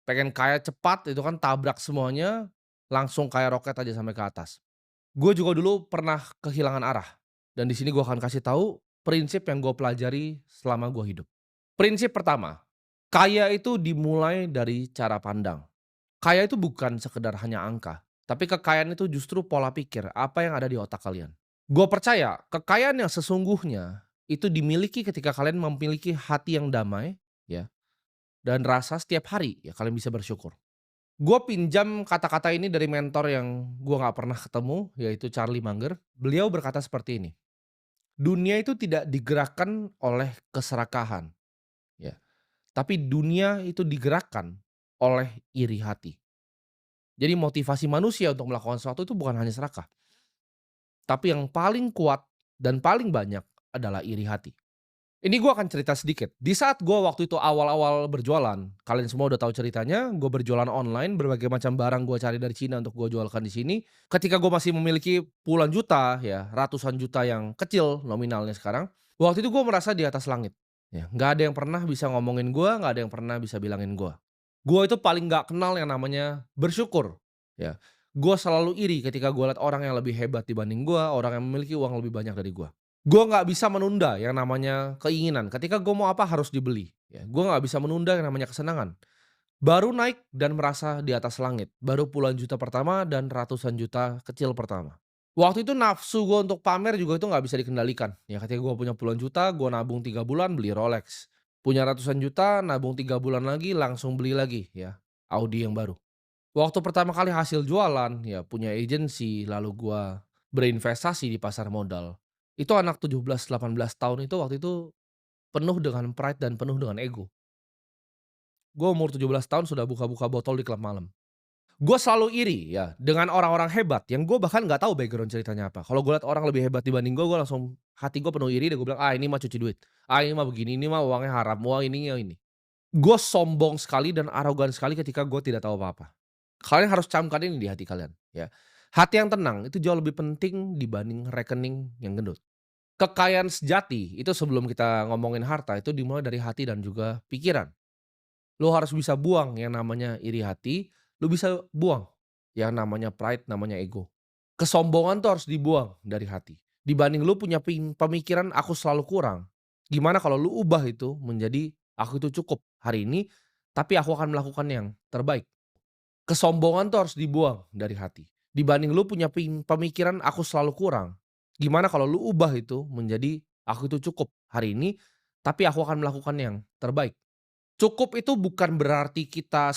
pengen kaya cepat itu kan tabrak semuanya, langsung kayak roket aja sampai ke atas. Gue juga dulu pernah kehilangan arah, dan di sini gue akan kasih tahu prinsip yang gue pelajari selama gue hidup. Prinsip pertama, kaya itu dimulai dari cara pandang. Kaya itu bukan sekedar hanya angka, tapi kekayaan itu justru pola pikir, apa yang ada di otak kalian. Gue percaya kekayaan yang sesungguhnya itu dimiliki ketika kalian memiliki hati yang damai, ya, dan rasa setiap hari ya kalian bisa bersyukur. Gue pinjam kata-kata ini dari mentor yang gue nggak pernah ketemu, yaitu Charlie Munger. Beliau berkata seperti ini, dunia itu tidak digerakkan oleh keserakahan, ya, tapi dunia itu digerakkan oleh iri hati. Jadi motivasi manusia untuk melakukan sesuatu itu bukan hanya serakah, tapi yang paling kuat dan paling banyak adalah iri hati. Ini gue akan cerita sedikit. Di saat gue waktu itu awal-awal berjualan, kalian semua udah tahu ceritanya, gue berjualan online, berbagai macam barang gue cari dari Cina untuk gue jualkan di sini. Ketika gue masih memiliki puluhan juta, ya ratusan juta yang kecil nominalnya sekarang, waktu itu gue merasa di atas langit. Ya, nggak ada yang pernah bisa ngomongin gue, nggak ada yang pernah bisa bilangin gue. Gue itu paling nggak kenal yang namanya bersyukur. Ya, gue selalu iri ketika gue lihat orang yang lebih hebat dibanding gue, orang yang memiliki uang lebih banyak dari gue. Gue nggak bisa menunda yang namanya keinginan, ketika gue mau apa harus dibeli, ya. Gue nggak bisa menunda yang namanya kesenangan. Baru naik dan merasa di atas langit, baru puluhan juta pertama dan ratusan juta kecil pertama. Waktu itu nafsu gue untuk pamer juga itu nggak bisa dikendalikan, ya ketika gue punya puluhan juta, gue nabung 3 bulan beli Rolex. Punya ratusan juta, nabung 3 bulan lagi langsung beli lagi ya, Audi yang baru. Waktu pertama kali hasil jualan, ya punya agensi, lalu gua berinvestasi di pasar modal. Itu anak 17, 18 tahun itu waktu itu penuh dengan pride dan penuh dengan ego. Gua umur 17 tahun sudah buka-buka botol di klub malam. Gua selalu iri ya dengan orang-orang hebat yang gua bahkan nggak tahu background ceritanya apa. Kalau gua lihat orang lebih hebat dibanding gua langsung hati gua penuh iri dan gua bilang, "Ah ini mah cuci duit. Ah ini mah begini, ini mah uangnya haram, wah ini ya ini." Gua sombong sekali dan arogan sekali ketika gua tidak tahu apa-apa. Kalian harus camkan ini di hati kalian, ya. Hati yang tenang itu jauh lebih penting dibanding rekening yang gendut. Kekayaan sejati itu sebelum kita ngomongin harta itu dimulai dari hati dan juga pikiran. Lu harus bisa buang yang namanya iri hati, lu bisa buang yang namanya pride, namanya ego. Kesombongan tuh harus dibuang dari hati. Dibanding lu punya pemikiran aku selalu kurang, gimana kalau lu ubah itu menjadi aku itu cukup hari ini, tapi aku akan melakukan yang terbaik. Kesombongan tuh harus dibuang dari hati. Dibanding lu punya pemikiran aku selalu kurang, gimana kalau lu ubah itu menjadi aku itu cukup hari ini, tapi aku akan melakukan yang terbaik. Cukup itu bukan berarti kita